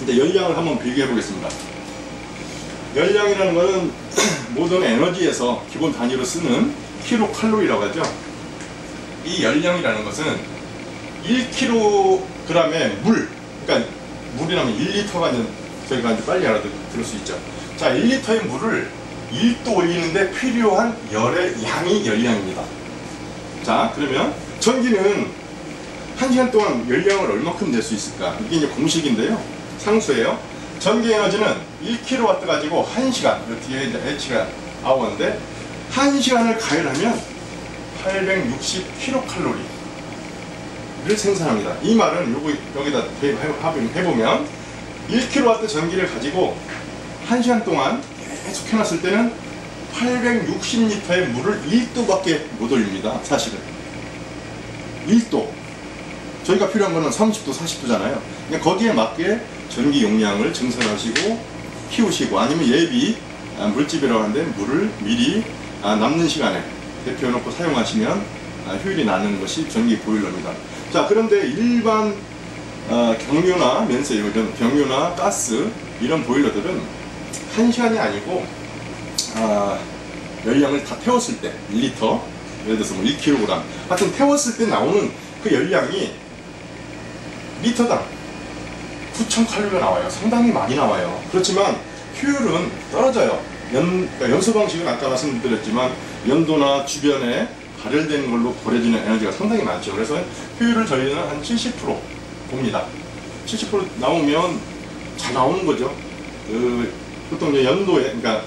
이제 열량을 한번 비교해 보겠습니다. 열량이라는 것은 모든 에너지에서 기본 단위로 쓰는 킬로칼로리라고 하죠. 이 열량이라는 것은 1kg의 물, 그러니까 물이라면 1리터가 저희가 이제 빨리 알아들을 수 있죠. 자, 1리터의 물을 1도 올리는데 필요한 열의 양이 열량입니다. 자, 그러면 전기는 1시간 동안 열량을 얼마큼 낼 수 있을까? 이게 이제 공식인데요. 상수예요. 전기 에너지는 1kW 가지고 1시간, 뒤에 이제 H가 아워인데 1시간을 가열하면 860kcal를 생산합니다. 이 말은 여기다 해보면 1kW 전기를 가지고 1시간 동안 계속 해놨을 때는 860리터의 물을 1도밖에 못 올립니다. 사실은 1도, 저희가 필요한 거는 30도, 40도잖아요. 그러니까 거기에 맞게 전기 용량을 증설하시고 키우시고, 아니면 예비 물집이라고 하는데 물을 미리 남는 시간에 데펴놓고 사용하시면 효율이 나는 것이 전기 보일러입니다. 자, 그런데 일반 경유나 면세유, 이런 경유나 가스 이런 보일러들은 1시간이 아니고 열량을 다 태웠을 때 1리터, 예를 들어서 뭐 1kg, 하여튼 태웠을 때 나오는 그 열량이 리터당 9,000칼로리가 나와요. 상당히 많이 나와요. 그렇지만 효율은 떨어져요. 그러니까 연소 방식은 아까 말씀드렸지만 연도나 주변에 발열되는 걸로 버려지는 에너지가 상당히 많죠. 그래서 효율을 저희는 한 70% 봅니다. 70% 나오면 잘 나오는 거죠. 보통 이제 연도에, 그러니까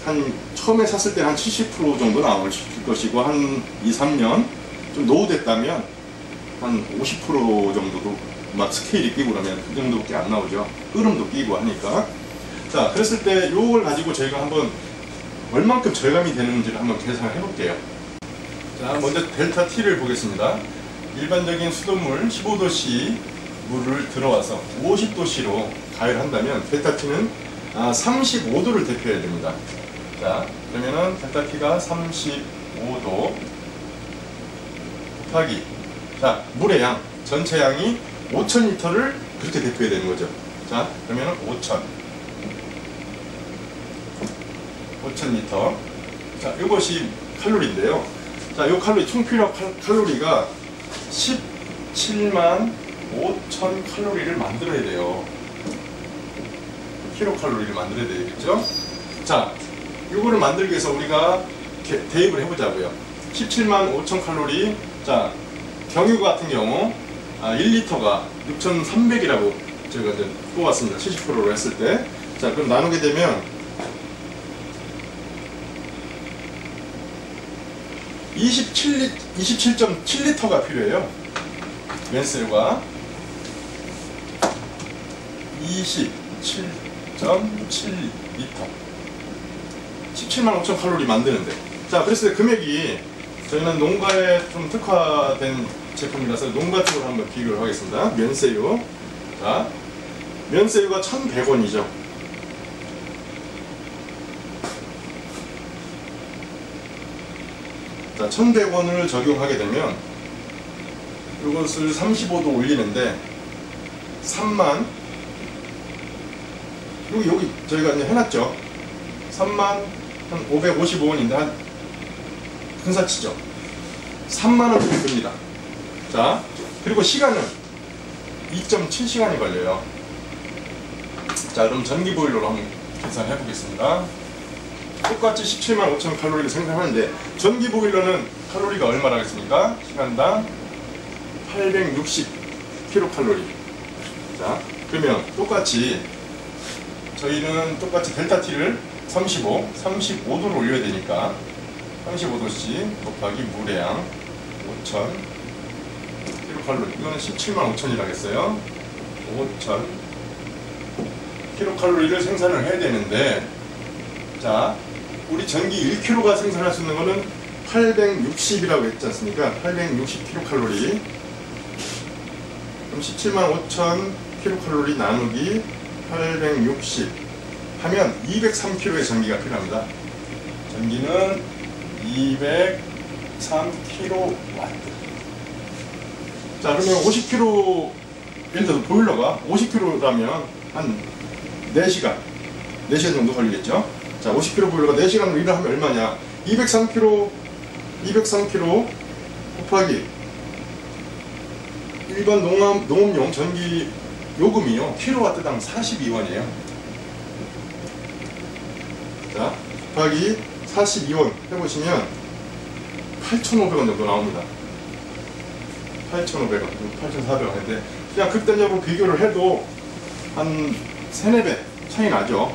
한 처음에 샀을 때는 한 70% 정도 나올 것이고, 한 2, 3년 좀 노후됐다면 한 50% 정도도 막 스케일이 끼고 그러면 그 정도밖에 안 나오죠. 흐름도 끼고 하니까. 자, 그랬을 때 요걸 가지고 저희가 한번 얼만큼 절감이 되는지를 한번 계산을 해볼게요. 자, 먼저 델타 T를 보겠습니다. 일반적인 수돗물 15도씨 물을 들어와서 50도씨로 가열한다면 델타 T는 35도를 대표해야 됩니다. 자, 그러면은 델타 T가 35도 곱하기, 자, 물의 양, 전체 양이 5,000리터를 그렇게 대표해야 되는 거죠. 자, 그러면은 5,000리터. 자, 이것이 칼로리인데요. 자, 요 칼로리, 총 필요한 칼로리가 17만 5천 칼로리를 만들어야 돼요. 킬로칼로리를 만들어야 되겠죠? 자, 요거를 만들기 위해서 우리가 대입을 해보자고요. 17만 5천 칼로리. 자, 경유 같은 경우 1리터가 6,300이라고 제가 이제 뽑았습니다. 70%로 했을 때. 자, 그럼 나누게 되면 27.7리터가 필요해요. 면세유가 27.7리터, 17만 5천 칼로리 만드는데. 자, 그래서 금액이, 저희는 농가에 좀 특화된 제품이라서 농가 쪽으로 한번 비교를 하겠습니다. 면세유. 자, 면세유가 1,100원이죠. 자, 1,100원을 적용하게 되면 이것을 35도 올리는데 3만, 여기 저희가 이제 해놨죠. 3만 한 555원인데 한 근사치죠. 3만원 정도 듭니다. 자, 그리고 시간은 2.7시간이 걸려요. 자, 그럼 전기 보일러로 한번 계산해 보겠습니다. 똑같이 17만 5천 칼로리를 생산하는데 전기 보일러는 칼로리가 얼마나 하겠습니까? 시간당 860kcal. 자, 그러면 똑같이 저희는 똑같이 델타 T를 35도로 올려야 되니까 35도씨 곱하기 물의 양 5,000 킬로칼로리, 이거는 17만 5천이라겠어요. 5,000 킬로칼로리를 생산을 해야 되는데, 자, 우리 전기 1kg가 생산할 수 있는 거는 860이라고 했지 않습니까? 860 킬로칼로리. 그럼 17만 5천 킬로칼로리 나누기 860 하면 203kg의 전기가 필요합니다. 전기는 203kW. 자, 그러면 50kg 예를 들어서 보일러가 50kg라면 한 4시간 정도 걸리겠죠. 자, 50kg 보일러가 4시간으로 일을 하면 얼마냐? 203kg 곱하기 일반 농업용 전기 요금이요. 킬로와트당 42원이에요. 자, 곱하기 42원 해보시면 8,500원 정도 나옵니다. 8,500원, 8,400원인데 그냥 극단적으로 비교를 해도 한 3, 4배 차이 나죠.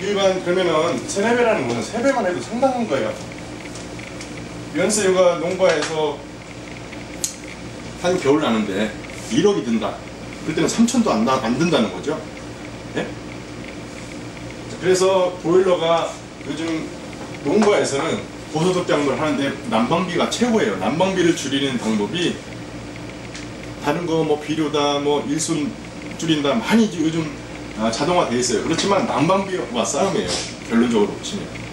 일반 그러면은 3, 4배라는 거는 3배만 해도 상당한 거예요. 연세유가 농가에서 한 겨울 나는데 1억이 든다. 그때는 3천도 안 든다는 거죠. 예? 그래서 보일러가 요즘 농가에서는 고소득 작업을 하는데 난방비가 최고예요. 난방비를 줄이는 방법이 다른 거 뭐 비료다 뭐 일손 줄인다 많이 요즘 자동화 돼 있어요. 그렇지만 난방비와 싸움이에요. 결론적으로 보시면.